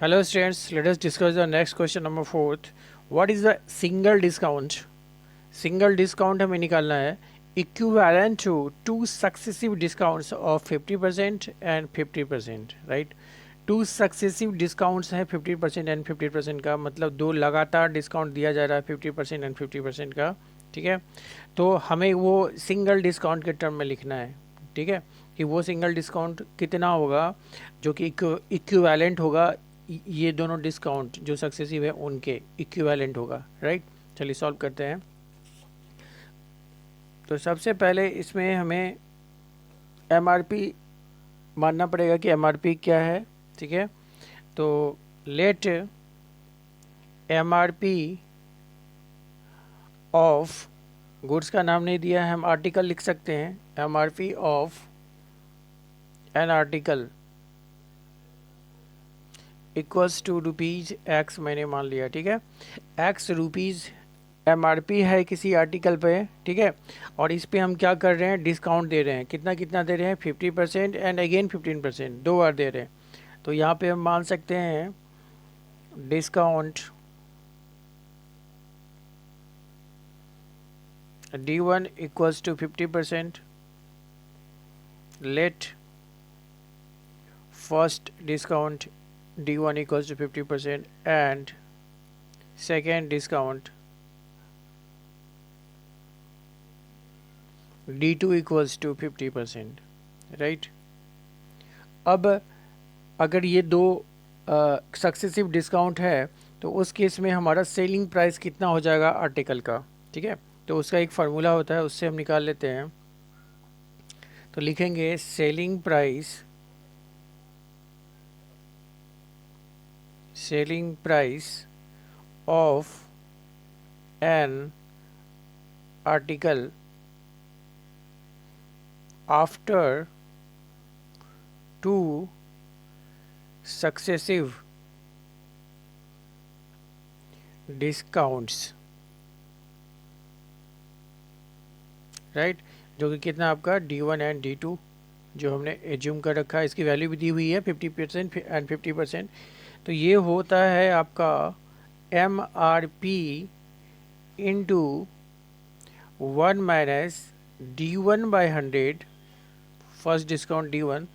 Hello students, let us discuss the next question number fourth. What is the single discount? Single discount हमें निकालना है equivalent to two successive discounts of 50% and 50%, right? Two successive discounts हैं 50% and 50% का, मतलब दो लगातार discount दिया जा रहा है 50% एंड 50% का, ठीक है। तो हमें वो सिंगल डिस्काउंट के टर्म में लिखना है, ठीक है, कि वो सिंगल डिस्काउंट कितना होगा जो कि इक्विवेलेंट होगा, ये दोनों डिस्काउंट जो सक्सेसिव है उनके इक्विवेलेंट होगा, राइट। चलिए सॉल्व करते हैं। तो सबसे पहले इसमें हमें एमआरपी मानना पड़ेगा कि एमआरपी क्या है, ठीक है। तो लेट एमआरपी ऑफ गुड्स का नाम नहीं दिया है, हम आर्टिकल लिख सकते हैं। MRP of an article equals to rupees X मैंने मान लिया, ठीक है। एक्स रुपीज़ एमआरपी है किसी आर्टिकल पे, ठीक है। और इस पे हम क्या कर रहे हैं, डिस्काउंट दे रहे हैं। कितना कितना दे रहे हैं, 50% एंड अगेन 15%, दो बार दे रहे हैं। तो यहाँ पे हम मान सकते हैं discount D1 equals to 50%. Let first discount D1 equals to 50% and second discount D2 equals to 50%, right? अब अगर ये दो सक्सेसिव डिस्काउंट है तो उस केस में हमारा सेलिंग प्राइस कितना हो जाएगा आर्टिकल का, ठीक है। तो उसका एक फार्मूला होता है, उससे हम निकाल लेते हैं। तो लिखेंगे selling price of an article after two successive discounts, right. जो कि कितना आपका D1 एंड D2 जो हमने एज्यूम कर रखा है, इसकी वैल्यू भी दी हुई है 50% एंड 50%। तो ये होता है आपका MRP into 1 minus D1/100, first discount D1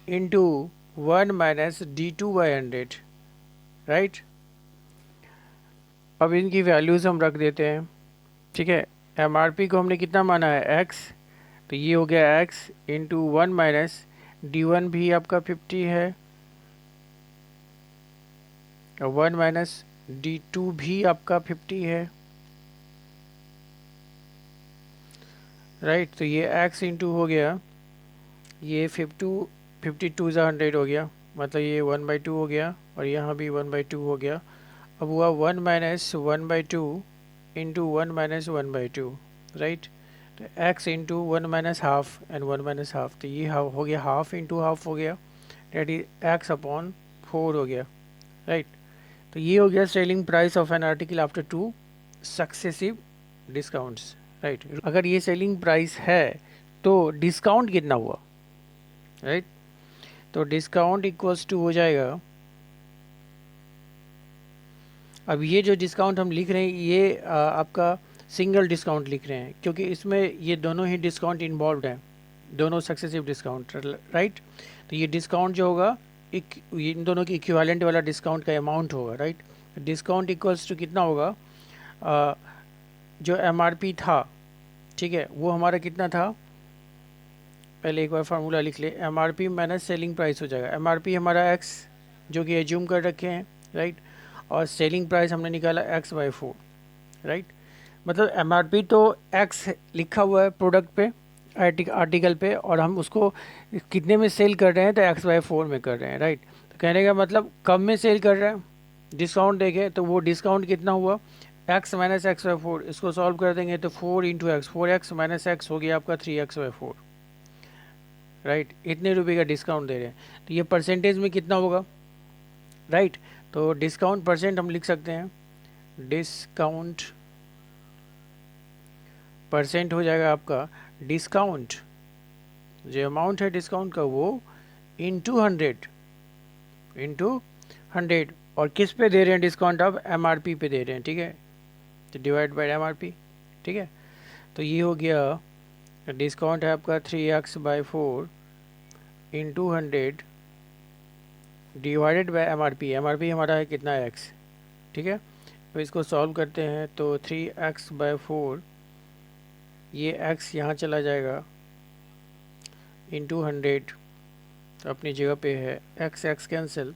into 1 minus D2/100, right. अब इनकी वैल्यूज़ हम रख देते हैं, ठीक है। MRP को हमने कितना माना है, x, तो ये हो गया x इंटू 1 माइनस D1 भी आपका 50 है और 1 माइनस D2 भी आपका 50 है, राइट। तो ये x इंटू हो गया, ये 52 ज़ा 100 हो गया, मतलब ये 1/2 हो गया और यहाँ भी 1/2 हो गया। अब हुआ 1 माइनस 1/2 इंटू 1 माइनस 1/2, राइट। तो x into 1 minus half and 1 minus half, तो ये हो गया हाफ इंटू हाफ हो गया, डेट इज x/4 हो गया, राइट। तो ये हो गया selling price of an article after two successive discounts, right. अगर ये सेलिंग प्राइस है तो डिस्काउंट कितना हुआ, राइट। तो डिस्काउंट इक्वल्स टू हो जाएगा, अब ये जो डिस्काउंट हम लिख रहे हैं ये आपका सिंगल डिस्काउंट लिख रहे हैं क्योंकि इसमें ये दोनों ही डिस्काउंट इन्वॉल्व हैं, दोनों सक्सेसिव डिस्काउंट, राइट। तो ये डिस्काउंट जो होगा इन दोनों की इक्विवेलेंट वाला डिस्काउंट का अमाउंट होगा, राइट। डिस्काउंट इक्वल्स टू कितना होगा, जो MRP था, ठीक है, वो हमारा कितना था, पहले एक बार फार्मूला लिख ले। MRP माइनस सेलिंग प्राइस हो जाएगा। MRP हमारा x जो कि एज्यूम कर रखे हैं, राइट, और सेलिंग प्राइस हमने निकाला x/4, राइट। मतलब MRP तो x लिखा हुआ है प्रोडक्ट पे, आर्टिकल पे, और हम उसको कितने में सेल कर रहे हैं तो x/4 में कर रहे हैं, राइट। तो कहने का मतलब कम में सेल कर रहे हैं, डिस्काउंट देखें तो वो डिस्काउंट कितना हुआ, x माइनस x/4। इसको सॉल्व कर देंगे तो 4 into x, 4x minus x हो गया आपका 3x/4, राइट। इतने रुपए का डिस्काउंट दे रहे हैं, तो ये परसेंटेज में कितना होगा, राइट। तो डिस्काउंट परसेंट हम लिख सकते हैं, डिस्काउंट परसेंट हो जाएगा आपका डिस्काउंट, जो अमाउंट है डिस्काउंट का वो इंटू 100 इंटू 100 और किस पे दे रहे हैं डिस्काउंट, आप MRP पे दे रहे हैं, ठीक है, तो डिवाइड बाय MRP, ठीक है। तो ये हो गया डिस्काउंट है आपका 3x/4 into 100 divided by MRP। MRP हमारा है कितना, x, ठीक है। तो इसको सॉल्व करते हैं तो 3x/4, ये x यहाँ चला जाएगा इंटू 100, तो अपनी जगह पे है, x कैंसिल,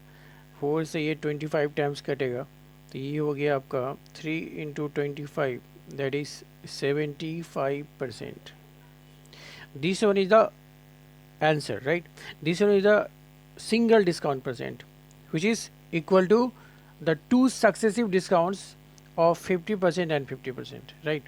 4 से ये 25 टाइम्स कटेगा, तो ये हो गया आपका 3 into 25, that is 75%. This one is the answer, right? This one is a single discount percent, which is equal to the two successive discounts of 50% and 50%, right?